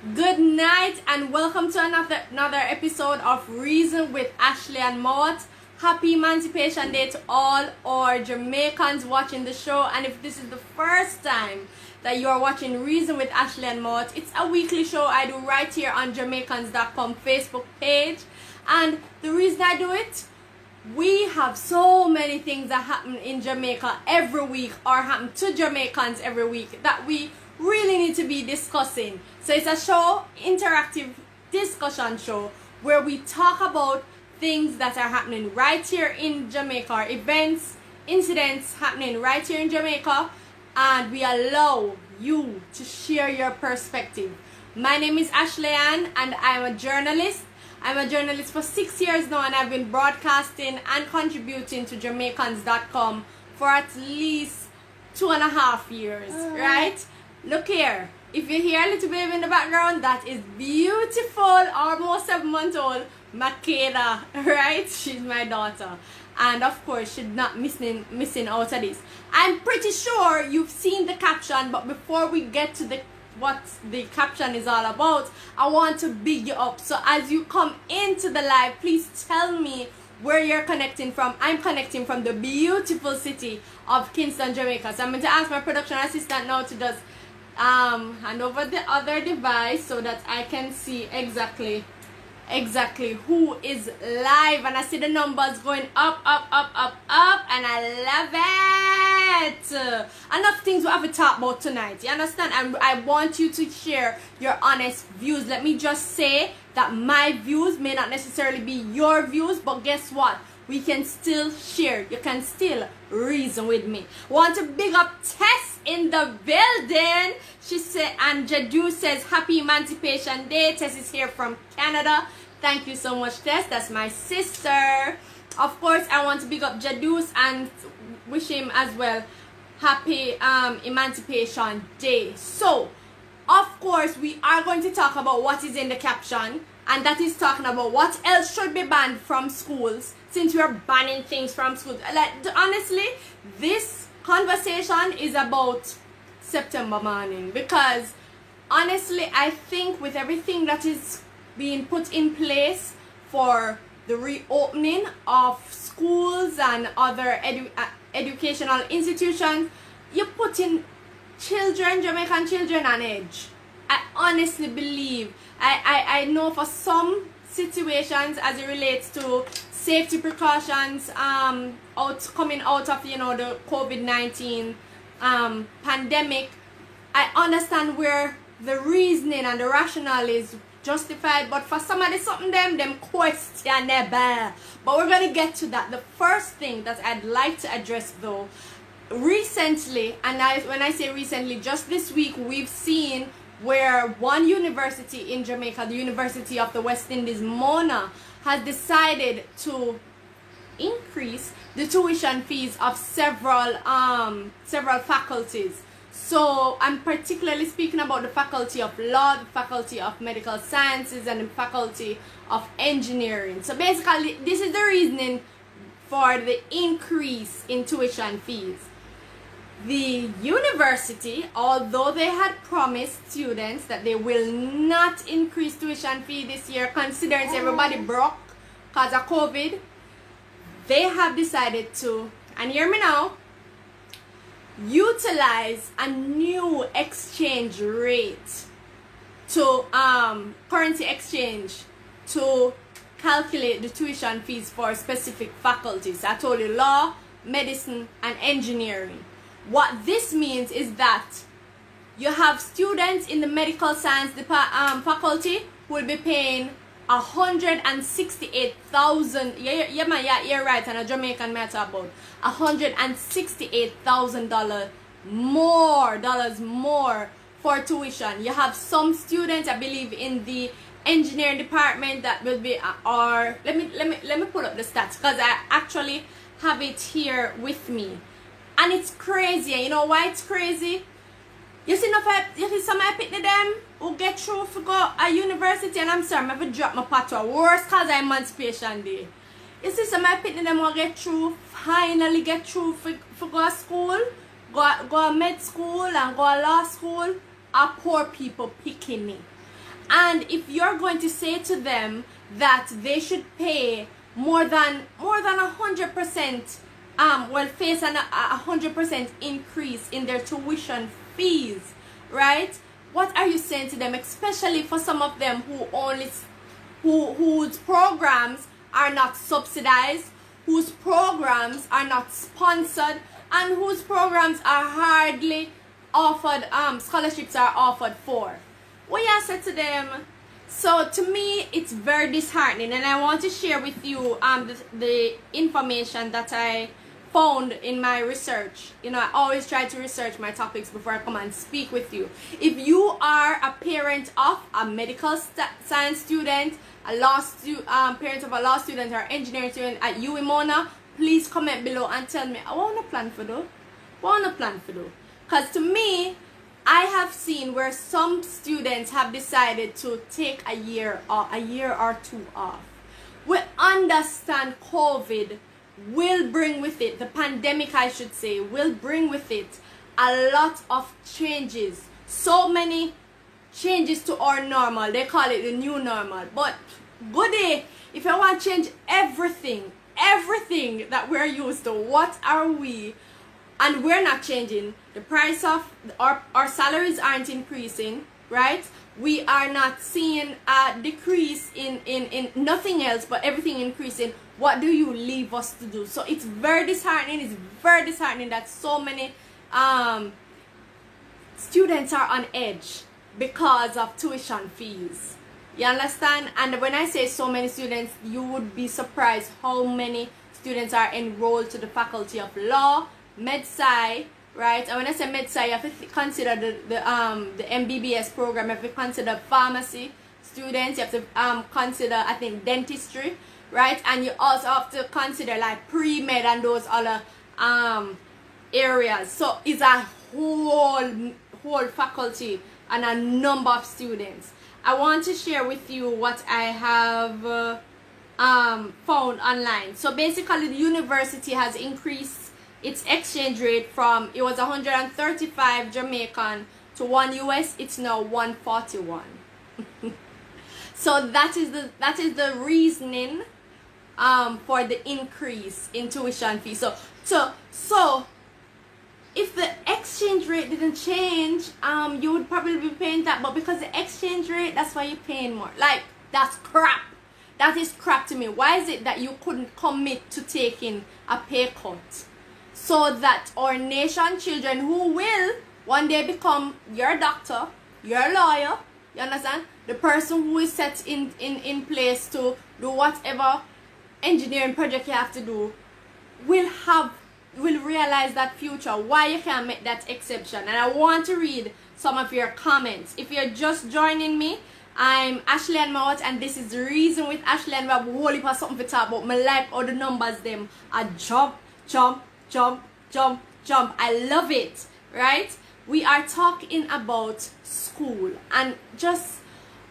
Good night and welcome to another episode of Reason with Ashley and Maud. Happy Emancipation Day to all our Jamaicans watching the show, and if this is the first time that you are watching Reason with Ashley and Maud, it's a weekly show I do right here on Jamaicans.com Facebook page. And the reason I do it, we have so many things that happen in Jamaica every week or happen to Jamaicans every week that we really need to be discussing. So it's a show, interactive discussion show, where we talk about things that are happening right here in Jamaica, or events, incidents happening right here in Jamaica, and we allow you to share your perspective. My name is Ashley Ann and I'm a journalist. I'm a journalist for 6 years now, and I've been broadcasting and contributing to Jamaicans.com for at least 2.5 years, right? Look here, if you hear a little baby in the background, that is beautiful, almost 7-month-old Makeda, right? She's my daughter, and of course she's not missing out of this. I'm pretty sure you've seen the caption, but before we get to what the caption is all about, I want to big you up. So as you come into the live, please tell me where you're connecting from. I'm connecting from the beautiful city of Kingston, Jamaica. So I'm going to ask my production assistant now to just hand over the other device so that I can see exactly who is live, and I see the numbers going up, and I love it. Enough things we have to talk about tonight, you understand? And I want you to share your honest views. Let me just say that my views may not necessarily be your views, but guess what? We can still share. You can still reason with me. Want to big up Tess in the building. She said, and Jadu says, Happy Emancipation Day. Tess is here from Canada. Thank you so much, Tess. That's my sister. Of course, I want to big up Jadus and wish him as well Happy Emancipation Day. So, of course, we are going to talk about what is in the caption, and that is talking about what else should be banned from schools, since we're banning things from schools. Like, honestly, this conversation is about September morning, because honestly, I think with everything that is being put in place for the reopening of schools and other educational institutions, you're putting Jamaican children on edge. I honestly believe, I know for some situations as it relates to safety precautions coming out of the COVID-19 pandemic, I understand where the reasoning and the rationale is justified, but for somebody something them questionable. But we're gonna get to that. The first thing that I'd like to address though, recently, and when I say recently, just this week, we've seen where one university in Jamaica, the University of the West Indies, Mona, has decided to increase the tuition fees of several faculties. So I'm particularly speaking about the Faculty of Law, the Faculty of Medical Sciences, and the Faculty of Engineering. So basically, this is the reasoning for the increase in tuition fees. The university, although they had promised students that they will not increase tuition fee this year, considering everybody broke because of COVID, they have decided to, and hear me now, utilize a new exchange rate to currency exchange to calculate the tuition fees for specific faculties. I told you, law, medicine, and engineering. What this means is that you have students in the medical science faculty who will be paying 168,000. You're right, and a Jamaican matter about $168,000 more for tuition. You have some students, I believe, in the engineering department that will be, or let me pull up the stats, because I actually have it here with me, and it's crazy. You know why it's crazy? You see, some I pick them who get through for go a university, and I'm sorry, I'm going to drop my patois. Worse cause of Emancipation Day. You see, some I pick them who get through, finally get through for go to school, go to med school and go to law school, are poor people picking me. And if you're going to say to them that they should pay more than 100%, face a 100% increase in their tuition fees, right? What are you saying to them, especially for some of them whose programs are not subsidized, whose programs are not sponsored, and whose programs are hardly offered, scholarships are offered for? What you say to them? So to me, it's very disheartening, and I want to share with you the information that I found in my research. You know, I always try to research my topics before I come and speak with you. If you are a parent of a medical science student, a parent of a law student or engineering student at UWI-Mona, please comment below and tell me, I want to plan for though. Because to me, I have seen where some students have decided to take a year or two off. We understand COVID will bring with it, the pandemic I should say, will bring with it a lot of changes. So many changes to our normal. They call it the new normal. But goody, if I want to change everything that we're used to, what are we? And we're not changing. The price of our salaries aren't increasing, right? We are not seeing a decrease in nothing else but everything increasing. What do you leave us to do? So it's very disheartening. It's very disheartening that so many students are on edge because of tuition fees. You understand? And when I say so many students, you would be surprised how many students are enrolled to the Faculty of Law, Med-Sci, right? And when I say Med-Sci, you have to consider the MBBS program. You have to consider pharmacy students. You have to consider, I think, dentistry, right? And you also have to consider like pre-med and those other areas. So it's a whole faculty and a number of students. I want to share with you what I have found online. So basically, the university has increased its exchange rate from, it was 135 Jamaican to $1 US. It's now 141. So that is the reasoning for the increase in tuition fee. So if the exchange rate didn't change, you would probably be paying that, but because the exchange rate, that's why you're paying more. Like, that's crap. That is crap to me. Why is it that you couldn't commit to taking a pay cut so that our nation children who will one day become your doctor, your lawyer, you understand, the person who is set in place to do whatever engineering project you have to do, will realize that future, why you can't make that exception. And I want to read some of your comments. If you're just joining me, I'm Ashley Ann Mowat, and this is the reason with Ashley, and we have a whole heap of something to talk about. My life, all the numbers them are jump. I love it, right? We are talking about school, and just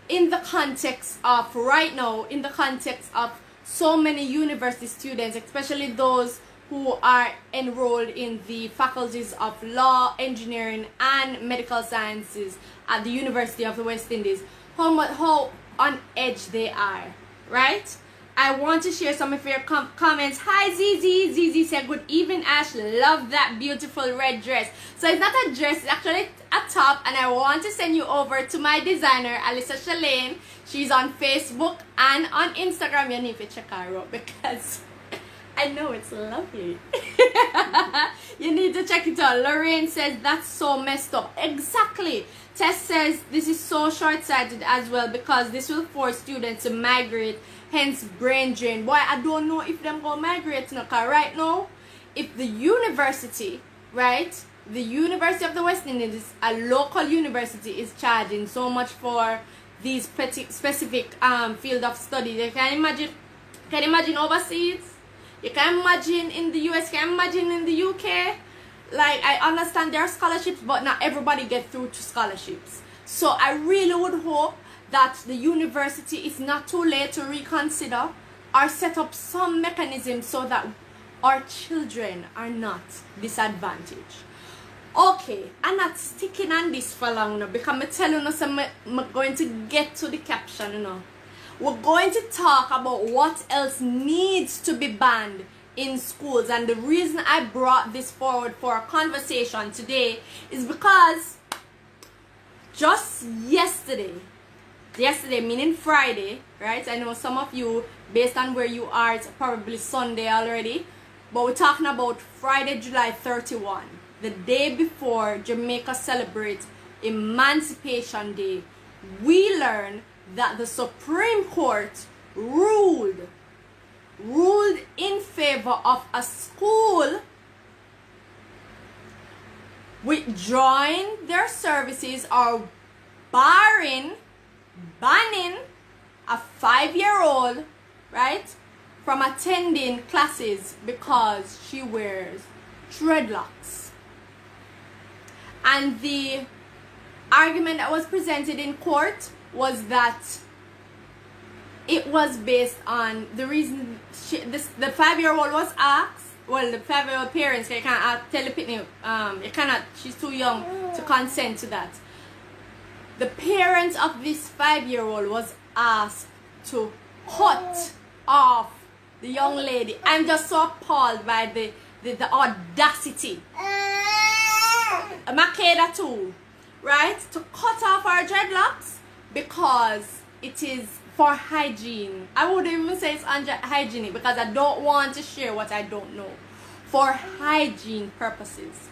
in the context of right now, in the context of so many university students, especially those who are enrolled in the faculties of law, engineering, and medical sciences at the University of the West Indies, how on edge they are, right? I want to share some of your comments. Hi Zizi. Zizi said, good evening Ash, love that beautiful red dress. So it's not a dress, it's actually a top, and I want to send you over to my designer Alyssa Shalane. She's on Facebook and on Instagram. You need to check her out because I know it's lovely. You need to check it out. Lorraine says, that's so messed up. Exactly. Tess says, this is so short-sighted as well because this will force students to migrate, hence brain drain. Boy, I don't know if them going to migrate now, because right now, if the university, right, the University of the West Indies, a local university, is charging so much for these specific field of study, you can imagine overseas. You can imagine in the US, you can imagine in the UK. Like, I understand there are scholarships, but not everybody gets through to scholarships. So I really would hope that the university is not too late to reconsider or set up some mechanism so that our children are not disadvantaged. Okay, I'm not sticking on this for long now because I'm telling you, I'm going to get to the caption, you know. We're going to talk about what else needs to be banned in schools, and the reason I brought this forward for a conversation today is because just yesterday meaning Friday, right? I know some of you, based on where you are, it's probably Sunday already, but we're talking about Friday, July 31, the day before Jamaica celebrates Emancipation Day. We learned that the Supreme Court ruled in favor of a school withdrawing their services or banning a 5-year-old, right, from attending classes because she wears dreadlocks. And the argument that was presented in court was that it was based on the reason the 5-year-old was asked. Well, the 5-year-old parents, they can't tell the pitney, you cannot, she's too young to consent to that. The parents of this 5-year-old was asked to cut off the young lady. I'm just so appalled by the audacity. Makeda too, right? To cut off our dreadlocks because it is for hygiene. I wouldn't even say it's hygienic because I don't want to share what I don't know. For hygiene purposes.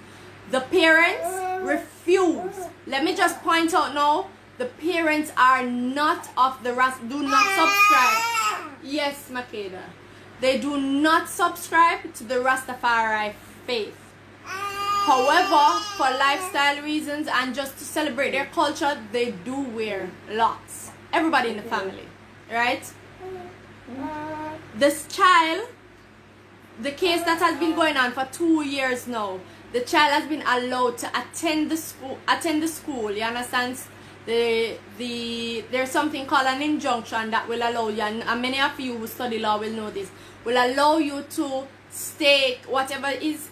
The parents refuse. Let me just point out now, the parents are not of the do not subscribe. Yes, Makeda. They do not subscribe to the Rastafari faith. However, for lifestyle reasons and just to celebrate their culture, they do wear locks. Everybody in the family, right? This child, the case that has been going on for 2 years now, the child has been allowed to attend the school. You understand? There's something called an injunction that will allow you, and many of you who study law will know this, will allow you to stay, whatever is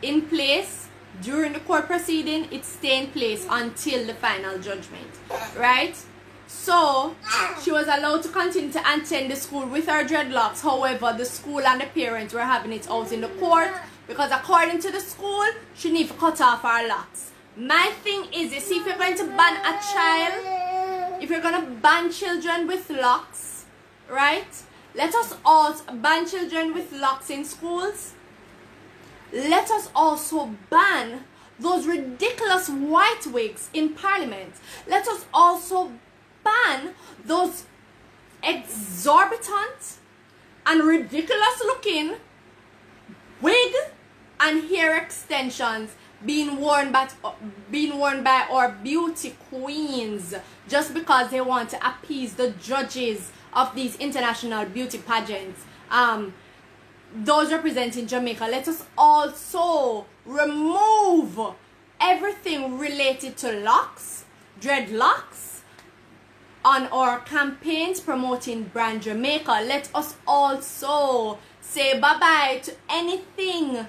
in place during the court proceeding, it stay in place until the final judgment, right? So she was allowed to continue to attend the school with her dreadlocks. However, the school and the parents were having it out in the court because according to the school, she needs to cut off her locks. My thing is, you see, if you're going to ban a child, if you're going to ban children with locks, right? Let us also ban children with locks in schools. Let us also ban those ridiculous white wigs in Parliament. Let us also ban those exorbitant and ridiculous looking wig and hair extensions being worn by our beauty queens just because they want to appease the judges of these international beauty pageants. Those representing Jamaica. Let us also remove everything related to locks, dreadlocks, on our campaigns promoting brand Jamaica. Let us also say bye-bye to anything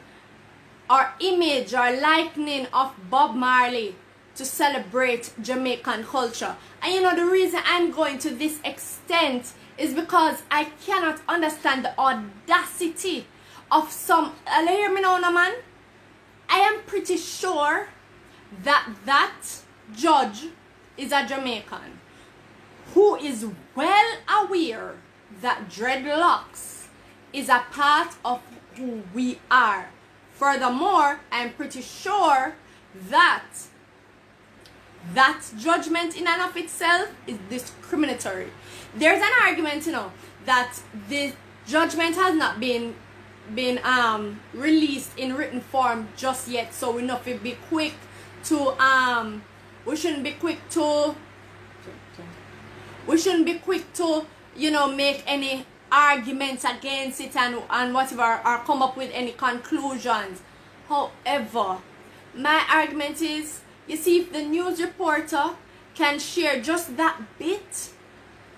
or image or likening of Bob Marley to celebrate Jamaican culture. And you know, the reason I'm going to this extent is because I cannot understand the audacity of some. Hear me now, man. I am pretty sure that that judge is a Jamaican who is well aware that dreadlocks is a part of who we are. Furthermore, I am pretty sure that that judgment in and of itself is discriminatory. There's an argument, you know, that this judgment has not been released in written form just yet, so we know if be quick to we shouldn't be quick to you know, make any arguments against it and whatever, or come up with any conclusions. However, my argument is, you see, if the news reporter can share just that bit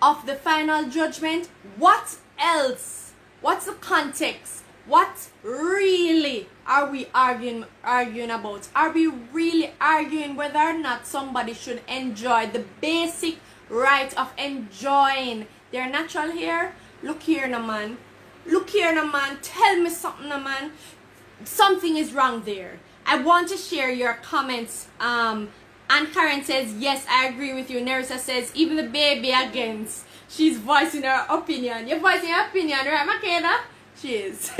of the final judgment, what else? What's the context? What really are we arguing about? Are we really arguing whether or not somebody should enjoy the basic right of enjoying their natural hair? Look here now, man. Look here now, man. Tell me something now, man. Something is wrong there. I want to share your comments. And Karen says, yes, I agree with you. Nerissa says, even the baby against. She's voicing her opinion. You're voicing your opinion, right, Makeda? She is.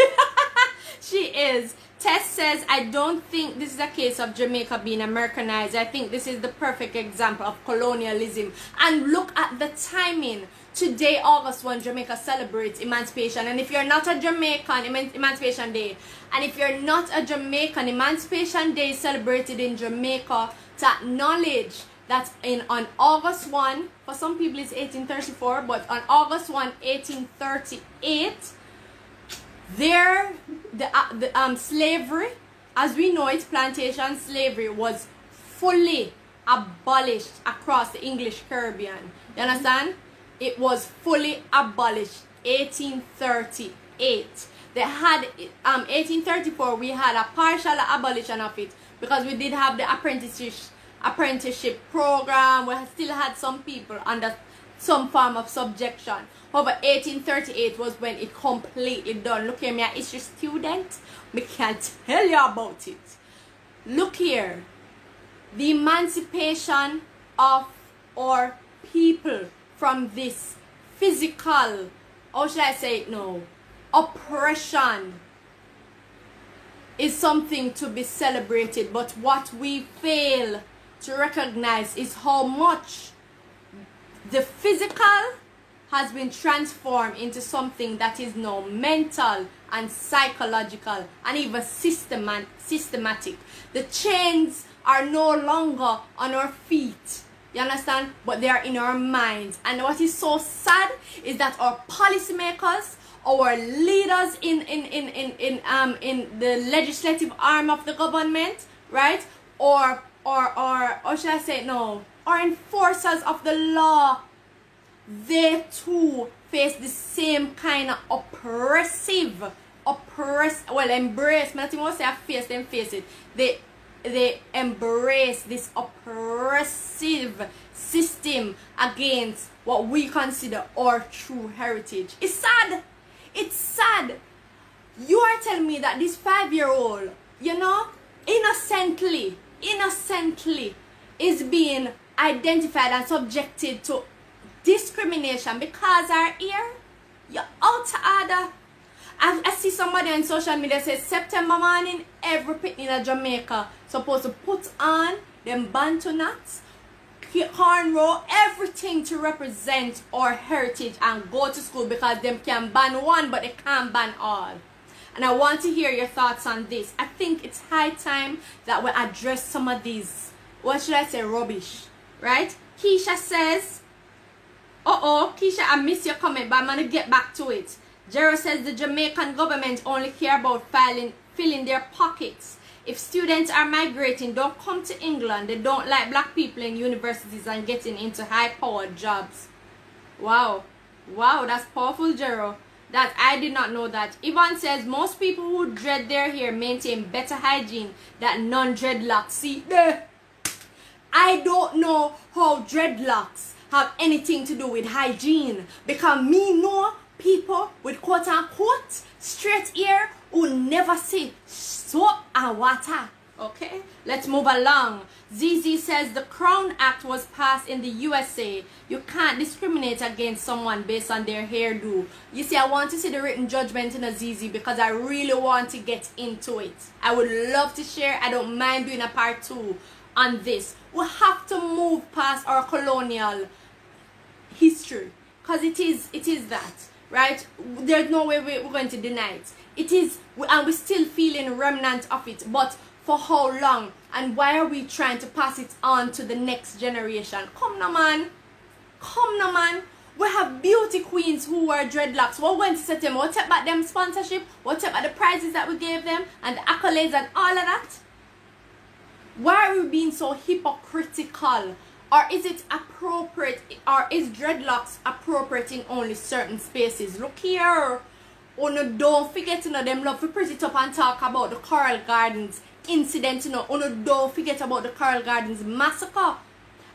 She is. Tess says, I don't think this is a case of Jamaica being Americanized. I think this is the perfect example of colonialism. And look at the timing. Today, August 1, Jamaica celebrates Emancipation. And if you're not a Jamaican, Emancipation Day. And if you're not a Jamaican, Emancipation Day is celebrated in Jamaica to acknowledge that on August 1, for some people it's 1834, but on August 1, 1838, slavery, as we know it, plantation slavery was fully abolished across the English Caribbean. You understand? It was fully abolished 1838. They had 1834 we had a partial abolition of it because we did have the apprenticeship program. We still had some people under some form of subjection. However, 1838 was when it completely done. Look here, me a history student. Me can tell you about it. Look here. The emancipation of our people from this physical, how should I say it now, oppression is something to be celebrated. But what we fail to recognize is how much the physical has been transformed into something that is now mental and psychological and even systematic. The chains are no longer on our feet, you understand, but they are in our minds. And what is so sad is that our policymakers, our leaders in the legislative arm of the government, right, or should I say no, or enforcers of the law, they too face the same kind of embrace, not even say face, them face it. They embrace this oppressive system against what we consider our true heritage. It's sad. It's sad. You are telling me that this 5-year-old, you know, innocently is being identified and subjected to discrimination because our ear, you're out to order. I see somebody on social media say September morning, every picnic in Jamaica supposed to put on them bantu knots, cornrow, everything to represent our heritage and go to school because them can ban one but they can't ban all. And I want to hear your thoughts on this. I think it's high time that we address some of these, what should I say, rubbish, right? Keisha says, Keisha, I missed your comment, but I'm going to get back to it. Jero says the Jamaican government only care about filling their pockets. If students are migrating, don't come to England. They don't like black people in universities and getting into high-powered jobs. Wow. Wow, that's powerful, Jero. That I did not know that. Yvonne says most people who dread their hair maintain better hygiene than non-dreadlocks. See, there. I don't know how dreadlocks have anything to do with hygiene, because me know people with quote-unquote straight hair who never see soap and water. Okay, let's move along. ZZ says the Crown Act was passed in the USA. You can't discriminate against someone based on their hairdo. You see, I want to see the written judgment in a ZZ because I really want to get into it. I would love to share. I don't mind doing a part 2 on this. We have to move past our colonial history because it is that, right? There's no way we're going to deny it. It is, and we're still feeling remnants of it, but for how long? And why are we trying to pass it on to the next generation? Come now, man. Come now, man. We have beauty queens who wear dreadlocks. We're going to set them. What about them sponsorship? What about the prizes that we gave them and the accolades and all of that? Why are we being so hypocritical? Or is it appropriate, or is dreadlocks appropriate in only certain spaces? Look here. Oh no, don't forget, you know, them love to press it up and talk about the Coral Gardens incident, you know. Oh no, don't forget about the Coral Gardens massacre.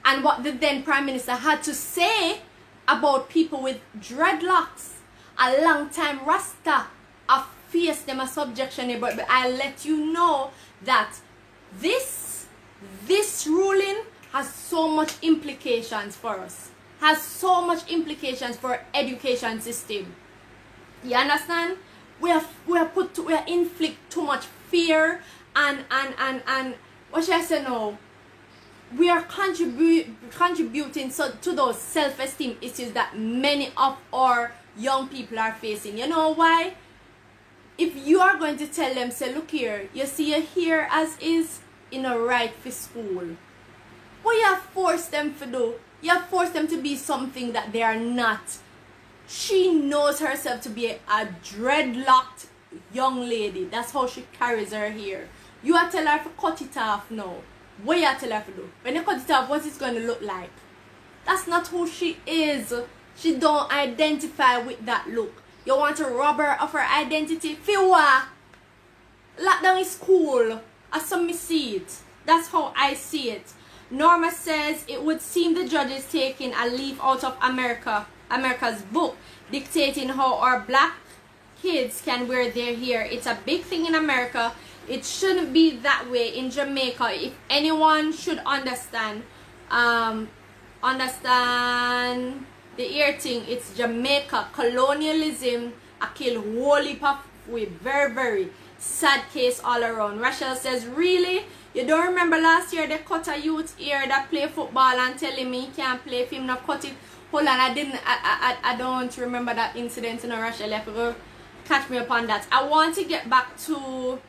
And what the then Prime Minister had to say about people with dreadlocks. A long time Rasta. I face them a subjection, but I let you know that this ruling has so much implications for us. Has so much implications for our education system. You understand? We are inflict too much fear and what should I say now? We are contributing to those self-esteem issues that many of our young people are facing. You know why? If you are going to tell them, say, look here, you see you're here as is, in a right for school. What you have forced them to do? You have forced them to be something that they are not. She knows herself to be a dreadlocked young lady. That's how she carries her hair. You are telling her to cut it off now. What you are telling her to do? When you cut it off, what's it going to look like? That's not who she is. She don't identify with that look. You want to rob her of her identity? Fiwa! Lockdown is cool. I some see it. That's how I see it. Norma says it would seem the judge is taking a leaf out of America's book, dictating how our black kids can wear their hair. It's a big thing in America. It shouldn't be that way in Jamaica. If anyone should understand the ear thing, it's Jamaica. Colonialism, I kill whole heap of with very sad case all around. Rachel says, really? You don't remember last year they cut a youth ear that play football and telling me he can't play if him not cut it? Hold on, I don't remember that incident in Rachel. You have to go catch me upon that. I want to get back to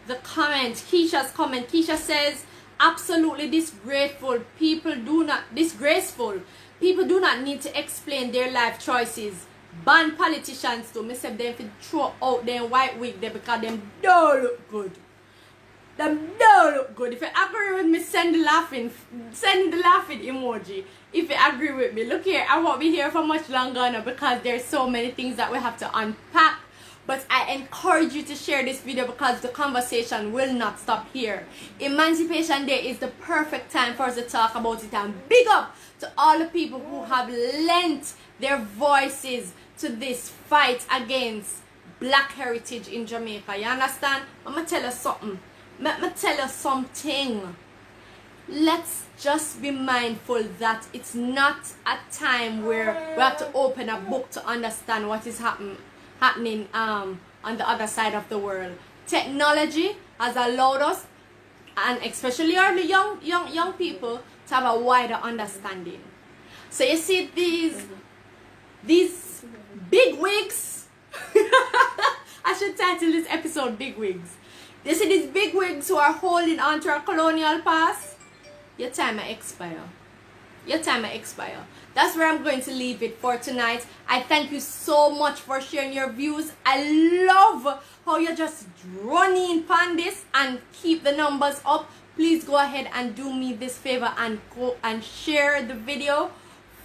the comment, Keisha's comment. Keisha says, absolutely disgraceful. People do not need to explain their life choices. Ban politicians too. Me say them to throw out them white wig there because them don't look good. Them don't look good. If you agree with me, send the laughing emoji. If you agree with me, look here, I won't be here for much longer now because there's so many things that we have to unpack. But I encourage you to share this video because the conversation will not stop here. Emancipation Day is the perfect time for us to talk about it, and big up to all the people who have lent their voices to this fight against black heritage in Jamaica. You understand? I'm going to tell you something. Let me tell you something. Let's just be mindful that it's not a time where we have to open a book to understand what is happening on the other side of the world. Technology has allowed us, and especially our young people, to have a wider understanding. So you see these big wigs. I should title this episode Big Wigs. You see these big wigs who are holding on to our colonial past? Your time may expire. Your time may expire. That's where I'm going to leave it for tonight. I thank you so much for sharing your views. I love how you're just running on this and keep the numbers up. Please go ahead and do me this favor and go and share the video.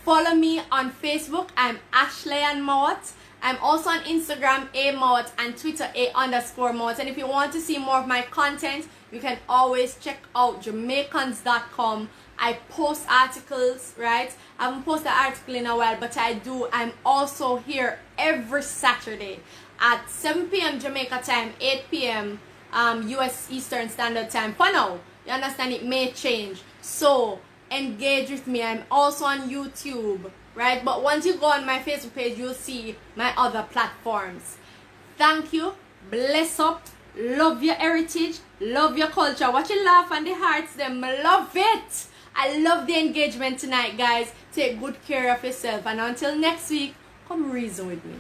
Follow me on Facebook. I'm Ashley Ann Mowat. I'm also on Instagram, A-Mowat, and Twitter, A_Mowat. And if you want to see more of my content, you can always check out Jamaicans.com. I post articles, right? I haven't posted an article in a while, but I do. I'm also here every Saturday at 7 p.m. Jamaica time, 8 p.m. US Eastern Standard Time. For now, you understand, it may change. So, engage with me. I'm also on YouTube, right? But once you go on my Facebook page, you'll see my other platforms. Thank you. Bless up. Love your heritage. Love your culture. Watch it laugh and the hearts them. Love it. I love the engagement tonight, guys. Take good care of yourself. And until next week, come reason with me.